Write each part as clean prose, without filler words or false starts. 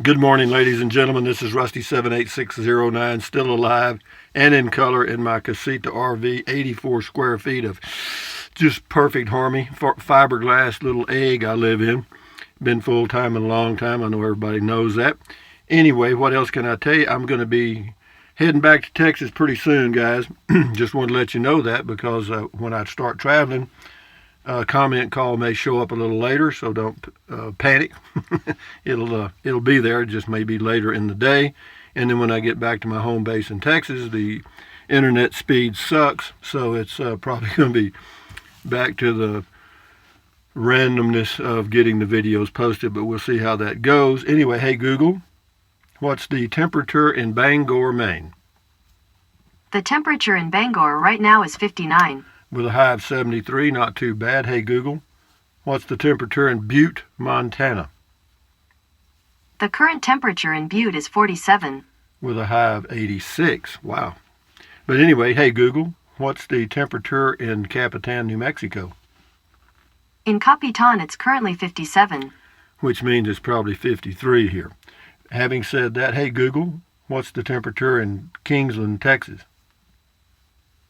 Good morning, ladies and gentlemen. This is Rusty78609, still alive and in color in my Casita RV, 84 square feet of just perfect harmony, fiberglass little egg I live in. Been full time in a long time. I know everybody knows that. Anyway, what else can I tell you? I'm going to be heading back to Texas pretty soon, guys. Just wanted to let you know that because when I start traveling, comment call may show up a little later, so don't panic. It'll be there. It just may be later in the day. And then when I get back to my home base in Texas, the internet speed sucks, so it's probably going to be back to the randomness of getting the videos posted, but we'll see how that goes. Anyway, hey Google, what's the temperature in Bangor, Maine? The temperature in Bangor right now is 59. With a high of 73, not too bad. Hey Google, what's the temperature in Butte, Montana? The current temperature in Butte is 47. With a high of 86. Wow. But anyway, hey Google, what's the temperature in Capitan, New Mexico? In Capitan, it's currently 57. Which means it's probably 53 here. Having said that, hey Google, what's the temperature in Kingsland, Texas?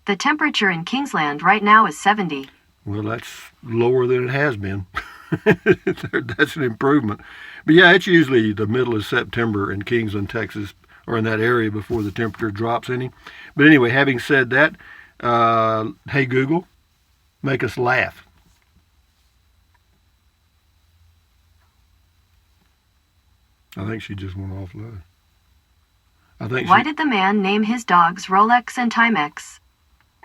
The temperature in Kingsland right now is 70. Well, that's lower than it has been. That's an improvement. But yeah, it's usually the middle of September in Kingsland, Texas, or in that area before the temperature drops any. But anyway, having said that, hey Google, make us laugh. I think she just went offline. Why did the man name his dogs Rolex and Timex?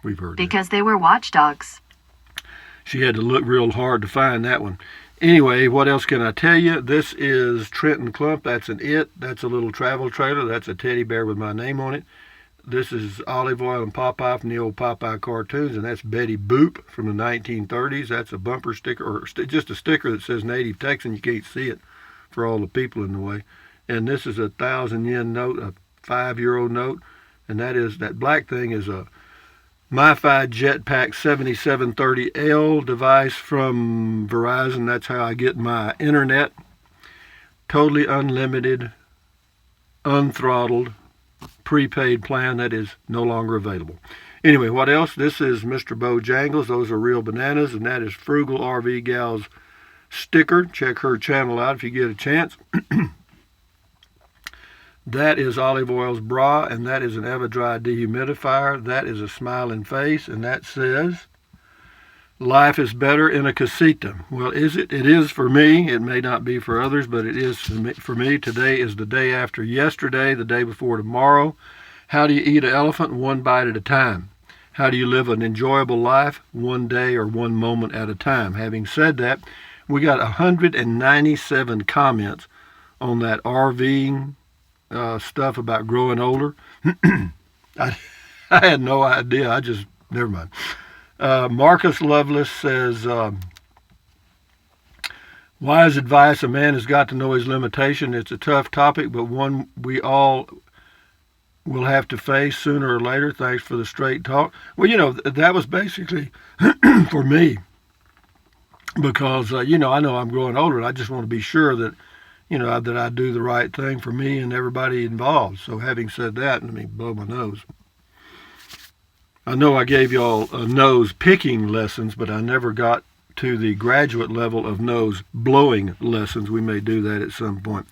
We've heard because they were watchdogs. She had to look real hard to find that one. Anyway, what else can I tell you? This is Trenton Clump. That's an it. That's a little travel trailer. That's a teddy bear with my name on it. This is Olive Oyl and Popeye from the old Popeye cartoons, and that's Betty Boop from the 1930s. That's a bumper sticker, or just a sticker that says Native Texan. You can't see it for all the people in the way. And this is a 1,000 yen note, a €5 note, and that black thing is a MiFi Jetpack 7730L device from Verizon. That's how I get my internet. Totally unlimited, unthrottled, prepaid plan that is no longer available. Anyway, what else? This is Mr. Bojangles. Those are real bananas, and that is Frugal RV Gal's sticker. Check her channel out if you get a chance. That is Olive Oyl's bra, and that is an EverDry dehumidifier. That is a smiling face, and that says, life is better in a casita. Well, is it? It is for me. It may not be for others, but it is for me. Today is the day after yesterday, the day before tomorrow. How do you eat an elephant? One bite at a time. How do you live an enjoyable life? One day or one moment at a time. Having said that, we got 197 comments on that RV stuff about growing older. I had no idea. Never mind. Marcus Lovelace says, wise advice, a man has got to know his limitation. It's a tough topic, but one we all will have to face sooner or later. Thanks for the straight talk. Well, that was basically for me because, I know I'm growing older and I just want to be sure that that I do the right thing for me and everybody involved. So having said that, let me blow my nose. I know I gave y'all nose picking lessons, but I never got to the graduate level of nose blowing lessons. We may do that at some point.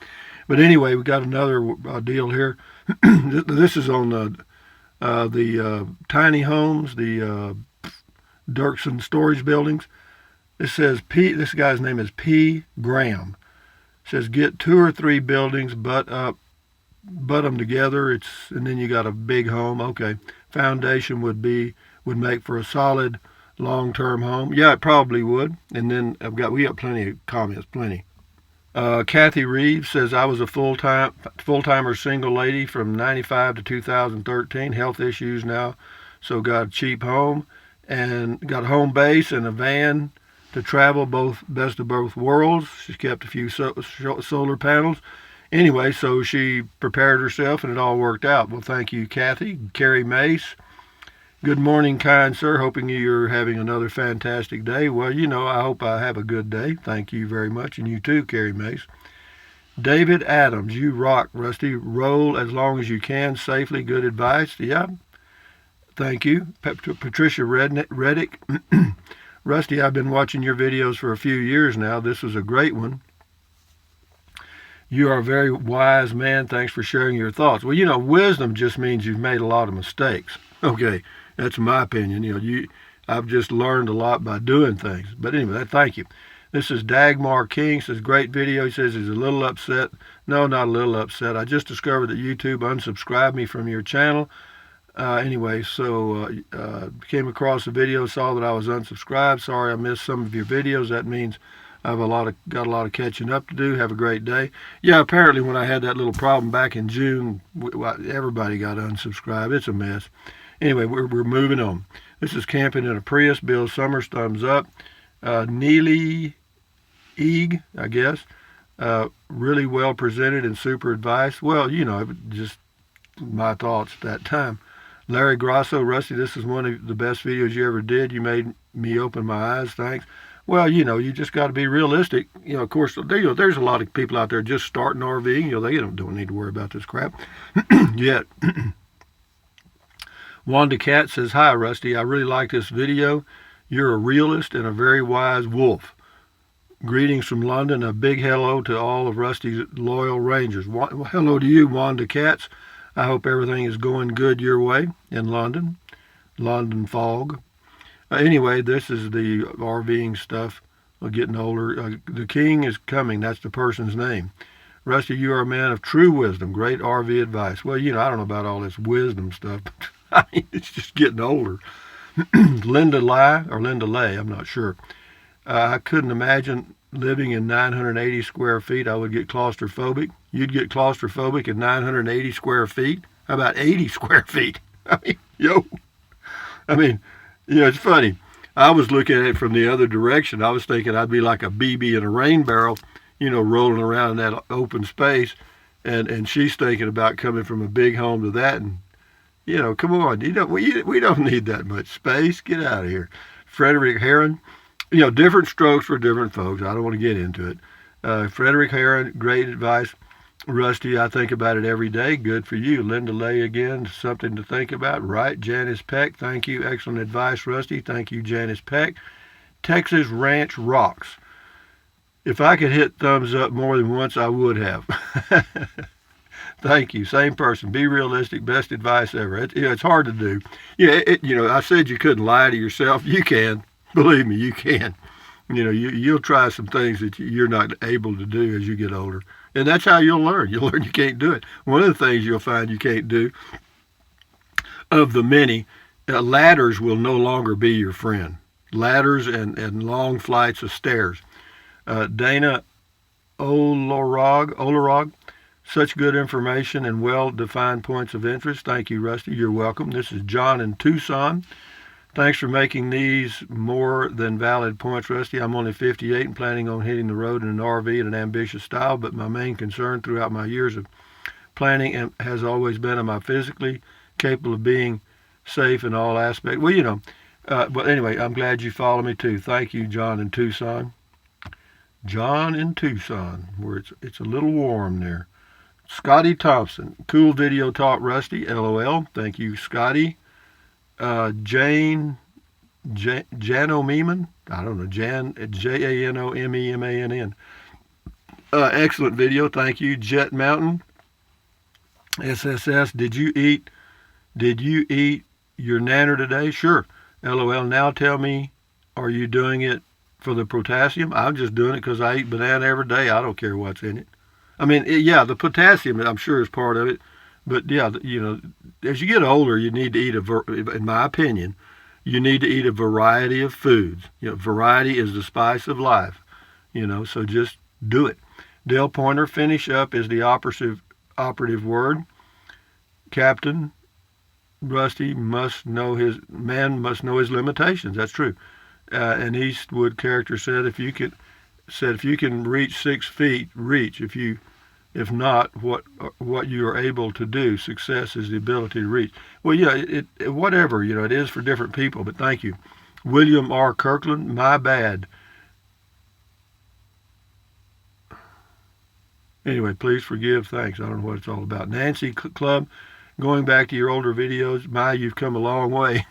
But anyway, we got another deal here. This is on the tiny homes, the Dirksen storage buildings. It says this guy's name is P. Graham. Says get 2 or 3 buildings, butt them together. And then you got a big home. Okay, foundation would make for a solid long-term home. Yeah, it probably would. And then we got plenty of comments, plenty. Kathy Reeves says I was a full-timer single lady from 95 to 2013. Health issues now, so got a cheap home and got a home base and a van to travel, best of both worlds. She kept a few solar panels. Anyway, so she prepared herself and it all worked out. Well, thank you, Kathy. Carrie Mace. Good morning, kind sir. Hoping you're having another fantastic day. Well, I hope I have a good day. Thank you very much. And you too, Carrie Mace. David Adams, you rock, Rusty. Roll as long as you can safely. Good advice. Yeah, thank you. Patricia Reddick. Rusty, I've been watching your videos for a few years now. This was a great one. You are a very wise man. Thanks for sharing your thoughts. Well, wisdom just means you've made a lot of mistakes. Okay, that's my opinion. I've just learned a lot by doing things. But anyway, thank you. This is Dagmar King. Says, great video. He says he's a little upset. No, not a little upset. I just discovered that YouTube unsubscribed me from your channel. Anyway, so came across the video, saw that I was unsubscribed. Sorry I missed some of your videos. That means I've got a lot of catching up to do. Have a great day. Yeah, apparently when I had that little problem back in June, everybody got unsubscribed. It's a mess. Anyway, we're moving on. This is Camping in a Prius. Bill Summers, thumbs up. Neely Eeg, I guess. Really well presented and super advice. Well, just my thoughts at that time. Larry Grosso, Rusty, this is one of the best videos you ever did. You made me open my eyes. Thanks. Well, you just got to be realistic. Of course, there's a lot of people out there just starting RVing. They don't need to worry about this crap yet. Wanda Cat says, hi, Rusty. I really like this video. You're a realist and a very wise wolf. Greetings from London. A big hello to all of Rusty's loyal rangers. Hello to you, Wanda Katz. I hope everything is going good your way in London. London fog. Anyway, this is the RVing stuff. Getting older. The king is coming. That's the person's name. Rusty, you are a man of true wisdom. Great RV advice. Well, I don't know about all this wisdom stuff. I mean, it's just getting older. Linda Lay, I'm not sure. I couldn't imagine living in 980 square feet. I would get claustrophobic. You'd get claustrophobic in 980 square feet? How about 80 square feet? I mean, it's funny. I was looking at it from the other direction. I was thinking I'd be like a BB in a rain barrel, rolling around in that open space. And she's thinking about coming from a big home to that. And, come on. We don't need that much space. Get out of here. Frederick Heron. Different strokes for different folks. I don't want to get into it. Frederick Heron, great advice. Rusty, I think about it every day. Good for you. Linda Lay again, something to think about. Right. Janice Peck, thank you. Excellent advice, Rusty. Thank you, Janice Peck. Texas Ranch rocks. If I could hit thumbs up more than once, I would have. Thank you. Same person. Be realistic. Best advice ever. It's hard to do. I said you couldn't lie to yourself. You can. Believe me, you can. You'll try some things that you're not able to do as you get older. And that's how you'll learn. You'll learn you can't do it. One of the things you'll find you can't do, of the many, ladders will no longer be your friend. Ladders and long flights of stairs. Dana Olarog, such good information and well-defined points of interest. Thank you, Rusty. You're welcome. This is John in Tucson. Thanks for making these more than valid points, Rusty. I'm only 58 and planning on hitting the road in an RV in an ambitious style, but my main concern throughout my years of planning has always been, am I physically capable of being safe in all aspects? Well, but anyway, I'm glad you follow me too. Thank you, John in Tucson. John in Tucson, where it's a little warm there. Scotty Thompson, cool video taught Rusty, LOL. Thank you, Scotty. Janomemon, I don't know, Janomemann. Excellent video, thank you. Jet Mountain, SSS, did you eat your nanner today? Sure. LOL, now tell me, are you doing it for the potassium? I'm just doing it because I eat banana every day. I don't care what's in it. I mean, the potassium, I'm sure, is part of it. But, yeah, as you get older, you need to eat, in my opinion, you need to eat a variety of foods. Variety is the spice of life, so just do it. Dale Pointer, finish up is the operative word. Captain Rusty must know his limitations. That's true. An Eastwood character said, if you can reach 6 feet, reach. If not, what you are able to do. Success is the ability to reach. Well, whatever, it is for different people, but thank you. William R. Kirkland, my bad. Anyway, please forgive. Thanks. I don't know what it's all about. Nancy Club, going back to your older videos, you've come a long way.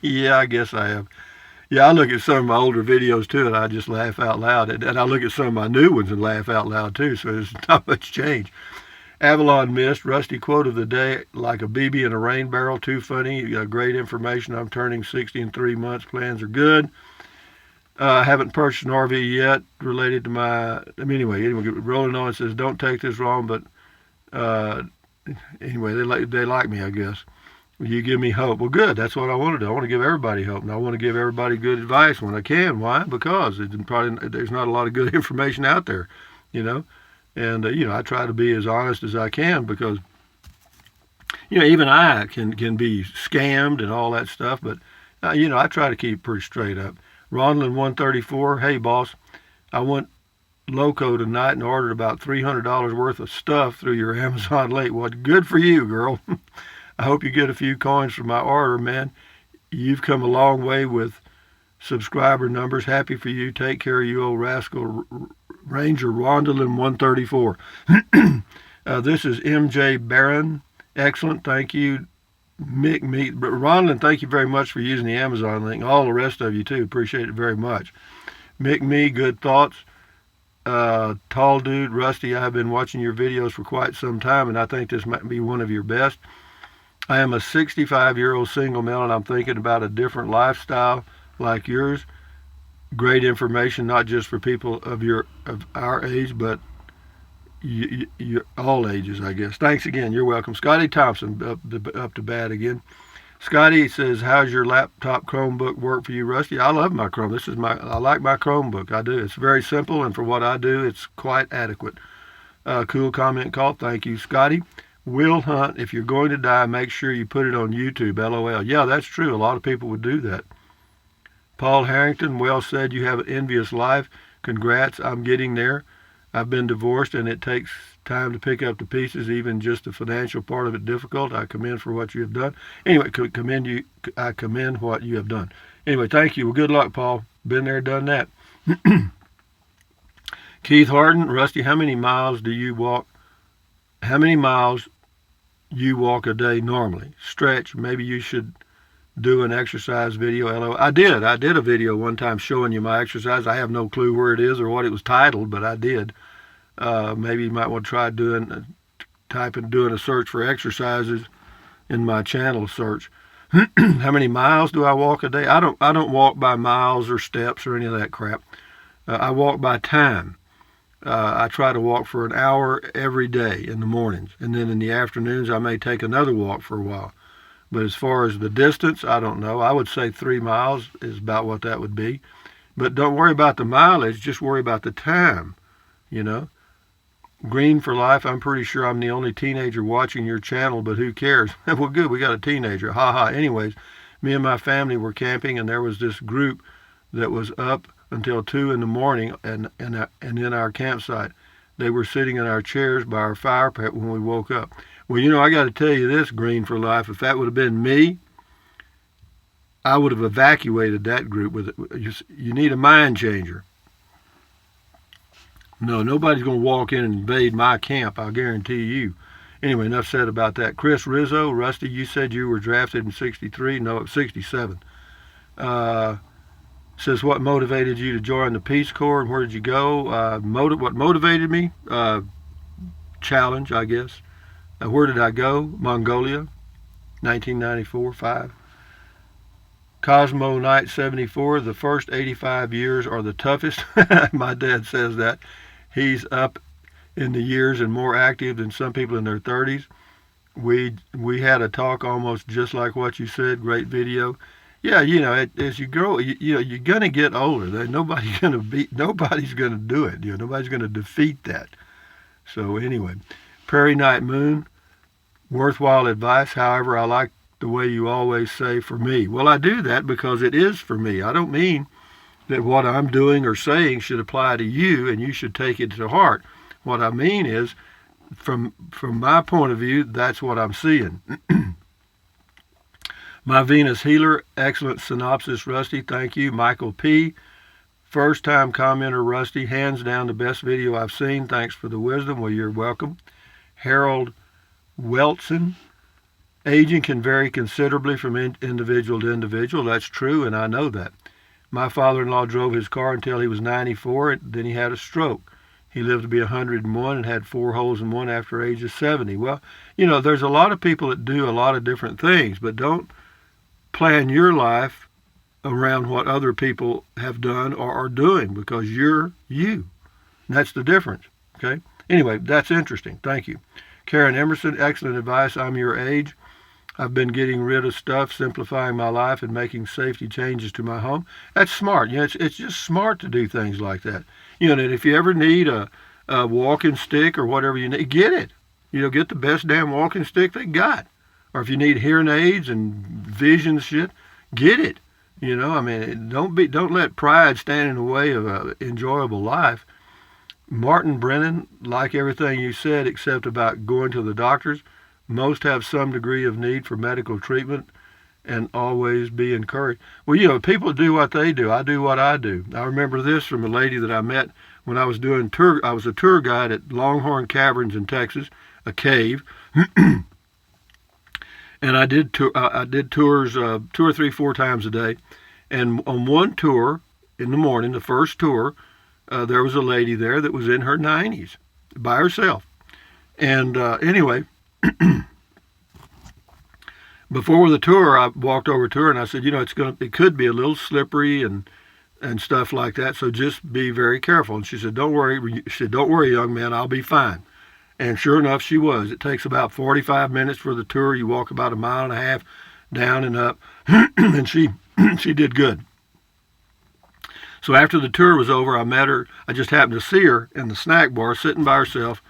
Yeah, I guess I have. Yeah, I look at some of my older videos too, and I just laugh out loud. And I look at some of my new ones and laugh out loud too. So there's not much change. Avalon Mist, Rusty quote of the day: like a BB in a rain barrel. Too funny. Great information. I'm turning 60 in 3 months. Plans are good. I haven't purchased an RV yet related to my. Anyway, rolling on says, don't take this wrong, but anyway, they like me, I guess. You give me hope. Well, good. That's what I want to do. I want to give everybody hope, and I want to give everybody good advice when I can. Why? Because there's not a lot of good information out there, And I try to be as honest as I can because even I can be scammed and all that stuff. But I try to keep pretty straight up. Ronlin 134. Hey, boss. I went loco tonight and ordered about $300 worth of stuff through your Amazon late. Well, good for you, girl. I hope you get a few coins for my order, man. You've come a long way with subscriber numbers. Happy for you. Take care, you old rascal. Ranger Rondalin 134. This is MJ Barron. Excellent. Thank you. Mick Meat. Rondalin, thank you very much for using the Amazon link. All the rest of you, too. Appreciate it very much. Mick Me, good thoughts. Tall dude, Rusty, I have been watching your videos for quite some time, and I think this might be one of your best. I am a 65-year-old single male, and I'm thinking about a different lifestyle like yours. Great information, not just for people of our age, but all ages, I guess. Thanks again. You're welcome. Scotty Thompson, up to bat again. Scotty says, how's your laptop Chromebook work for you, Rusty? I love my Chrome. I like my Chromebook. I do. It's very simple, and for what I do, it's quite adequate. Cool comment call. Thank you, Scotty. Will Hunt, if you're going to die, make sure you put it on YouTube, LOL. Yeah, that's true. A lot of people would do that. Paul Harrington, well said. You have an envious life. Congrats. I'm getting there. I've been divorced, and it takes time to pick up the pieces, even just the financial part of it difficult. I commend for what you have done. Anyway, I commend what you have done. Anyway, thank you. Well, good luck, Paul. Been there, done that. Keith Harden, Rusty, how many miles you walk a day normally? Stretch. Maybe you should do an exercise video. I did a video one time showing you my exercise. I have no clue where it is or what it was titled, but I did. Maybe you might want to try doing a search for exercises in my channel search. How many miles do I walk a day? I don't walk by miles or steps or any of that crap. I walk by time. I try to walk for an hour every day in the mornings, and then in the afternoons I may take another walk for a while. But as far as the distance, I don't know. I would say 3 miles is about what that would be. But don't worry about the mileage, just worry about the time, Green for Life, I'm pretty sure I'm the only teenager watching your channel, but who cares? Well, good, we got a teenager. Ha ha. Anyways, me and my family were camping, and there was this group that was up until 2 in the morning and in our campsite. They were sitting in our chairs by our fire pit when we woke up. Well, I got to tell you this, Green for Life, if that would have been me, I would have evacuated that group with it. You need a mind changer. No, nobody's going to walk in and invade my camp, I'll guarantee you. Anyway, enough said about that. Chris Rizzo, Rusty, you said you were drafted in 63. No, 67. Says, what motivated you to join the Peace Corps and where did you go? What motivated me? Challenge, I guess. Where did I go? Mongolia, 1994-5. Cosmo Knight 74, the first 85 years are the toughest. My dad says that. He's up in the years and more active than some people in their 30s. We had a talk almost just like what you said. Great video. Yeah, as you grow, you're going to get older. Nobody's going to do it. Nobody's going to defeat that. So anyway, Prairie Night Moon, worthwhile advice. However, I like the way you always say for me. Well, I do that because it is for me. I don't mean that what I'm doing or saying should apply to you and you should take it to heart. What I mean is, from my point of view, that's what I'm seeing. My Venus Healer, excellent synopsis, Rusty. Thank you. Michael P. First time commenter Rusty, hands down the best video I've seen. Thanks for the wisdom. Well, you're welcome. Harold Weltson, aging can vary considerably from individual to individual. That's true, and I know that. My father-in-law drove his car until he was 94, and then he had a stroke. He lived to be 101 and had 4 holes in one after age of 70. Well, there's a lot of people that do a lot of different things, but don't plan your life around what other people have done or are doing, because you're you. And that's the difference, okay? Anyway, that's interesting. Thank you. Karen Emerson, excellent advice. I'm your age. I've been getting rid of stuff, simplifying my life, and making safety changes to my home. That's smart. It's just smart to do things like that. And if you ever need a walking stick or whatever you need, get it. Get the best damn walking stick they got. Or if you need hearing aids and vision shit, get it. Don't let pride stand in the way of an enjoyable life. Martin Brennan, like everything you said except about going to the doctors, most have some degree of need for medical treatment and always be encouraged. Well, people do what they do. I do what I do. I remember this from a lady that I met when I was doing tour. I was a tour guide at Longhorn Caverns in Texas, a cave. And I did tours 2 or 3, 4 times a day. And on one tour in the morning, the first tour, there was a lady there that was in her 90s by herself. And anyway, before the tour, I walked over to her and I said, it could be a little slippery and stuff like that. So just be very careful. And she said, don't worry. She said, don't worry, young man, I'll be fine. And sure enough, she was. It takes about 45 minutes for the tour. You walk about 1.5 miles down and up. And she did good. So after the tour was over, I met her. I just happened to see her in the snack bar sitting by herself.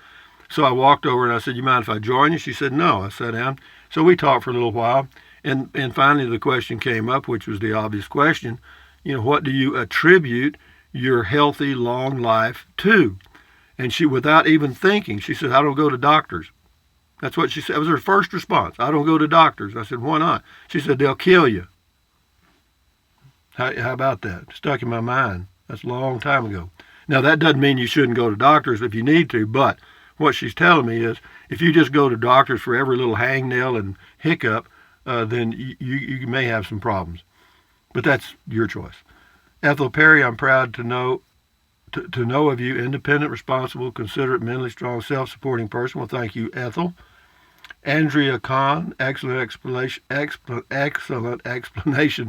So I walked over and I said, you mind if I join you? She said, no. I sat down. So we talked for a little while. And finally the question came up, which was the obvious question. What do you attribute your healthy, long life to? And she, without even thinking, she said, I don't go to doctors. That's what she said. That was her first response. I don't go to doctors. I said, why not? She said, they'll kill you. How about that? Stuck in my mind. That's a long time ago. Now, that doesn't mean you shouldn't go to doctors if you need to, but what she's telling me is if you just go to doctors for every little hangnail and hiccup, then you may have some problems. But that's your choice. Ethel Perry, I'm proud to know of you, independent, responsible, considerate, mentally strong, self-supporting person. Well, thank you, Ethel. Andrea Kahn, excellent explanation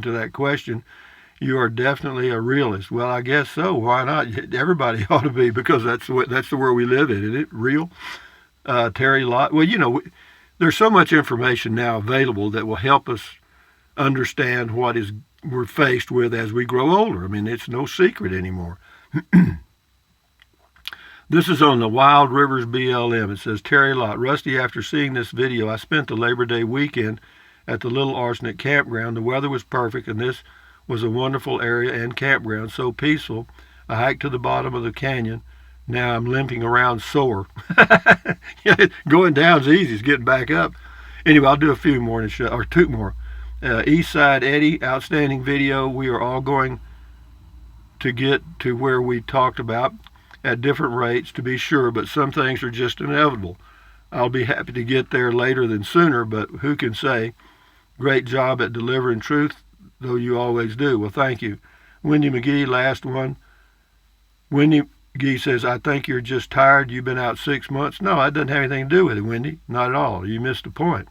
to that question. You are definitely a realist. Well, I guess so. Why not? Everybody ought to be, because that's the world we live in, isn't it? Real. Terry Lott. Well, there's so much information now available that will help us understand what we're faced with as we grow older. I mean, it's no secret anymore. This is on the Wild Rivers BLM. It says, Terry Lott, Rusty, after seeing this video, I spent the Labor Day weekend at the Little Arsenic Campground. The weather was perfect, and this was a wonderful area and campground, so peaceful. I hiked to the bottom of the canyon. Now I'm limping around sore. Going down's easy, it's getting back up. Anyway, I'll do a few more, or 2 more. Eastside Eddie, outstanding video. We are all going to get to where we talked about at different rates, to be sure, but some things are just inevitable. I'll be happy to get there later than sooner, but who can say? Great job at delivering truth, though you always do. Well, thank you. Wendy McGee, last one. Wendy McGee says, I think you're just tired. You've been out 6 months. No, that doesn't have anything to do with it, Wendy. Not at all. You missed the point.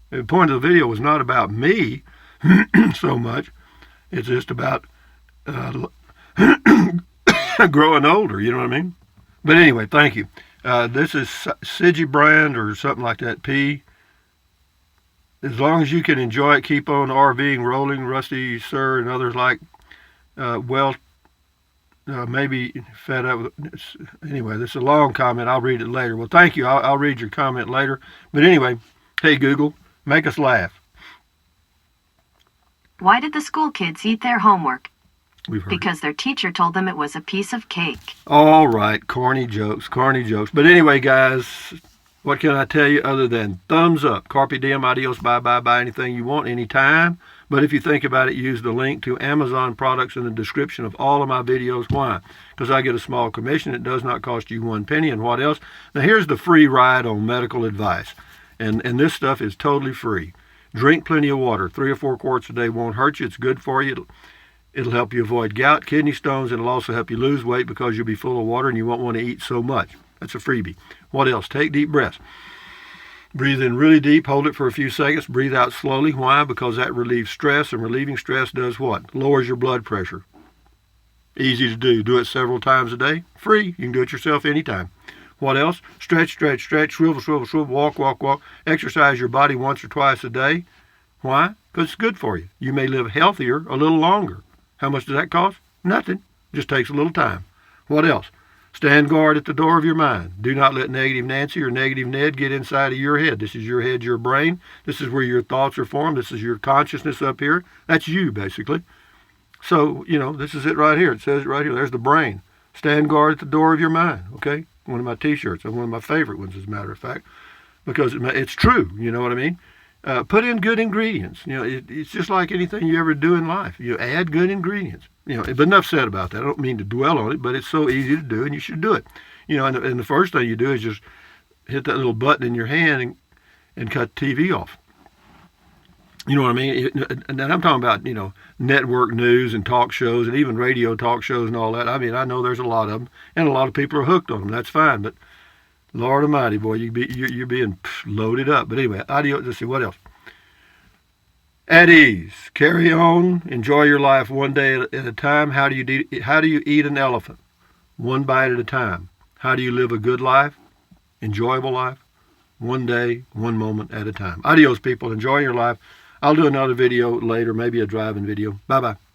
The point of the video was not about me so much. It's just about growing older, you know what I mean? But anyway, thank you. This is Siggy Brand or something like that, P. As long as you can enjoy it, keep on RVing, rolling, Rusty, sir, and others like, maybe fed up with it. Anyway, this is a long comment. I'll read it later. Well, thank you. I'll read your comment later. But anyway, hey, Google, make us laugh. Why did the school kids eat their homework? We've heard because their teacher told them it was a piece of cake. All right, corny jokes. But anyway, guys, what can I tell you other than thumbs up? Carpe diem, adios, bye, anything you want, anytime. But if you think about it, use the link to Amazon products in the description of all of my videos. Why? Because I get a small commission. It does not cost you 1 penny. And what else? Now here's the free ride on medical advice. And this stuff is totally free. Drink plenty of water. 3 or 4 quarts a day won't hurt you. It's good for you. It'll help you avoid gout, kidney stones. It'll also help you lose weight because you'll be full of water and you won't want to eat so much. That's a freebie. What else? Take deep breaths. Breathe in really deep, hold it for a few seconds, breathe out slowly. Why? Because that relieves stress, and relieving stress does what? Lowers your blood pressure. Easy to do. Do it several times a day. Free. You can do it yourself anytime. What else? Stretch, stretch, stretch, swivel, swivel, swivel, walk, walk, walk. Exercise your body once or twice a day. Why? Because it's good for you. You may live healthier a little longer. How much does that cost? Nothing. Just takes a little time. What else? Stand guard at the door of your mind. Do not let negative Nancy or negative Ned get inside of your head. This is your head, your brain. This is where your thoughts are formed. This is your consciousness up here. That's you, basically. So, this is it right here. It says it right here. There's the brain. Stand guard at the door of your mind, okay? One of my T-shirts. One of my favorite ones, as a matter of fact, because it's true. You know what I mean? Put in good ingredients. It's just like anything you ever do in life. You add good ingredients. But enough said about that. I don't mean to dwell on it, but it's so easy to do, and you should do it. And the first thing you do is just hit that little button in your hand and cut TV off. You know what I mean? And I'm talking about, network news and talk shows and even radio talk shows and all that. I mean, I know there's a lot of them, and a lot of people are hooked on them. That's fine, but Lord Almighty, boy, you're being loaded up. But anyway, adios. Let's see, what else? At ease. Carry on. Enjoy your life one day at a time. How do you eat an elephant? One bite at a time. How do you live a good life? Enjoyable life? One day, one moment at a time. Adios, people. Enjoy your life. I'll do another video later, maybe a driving video. Bye-bye.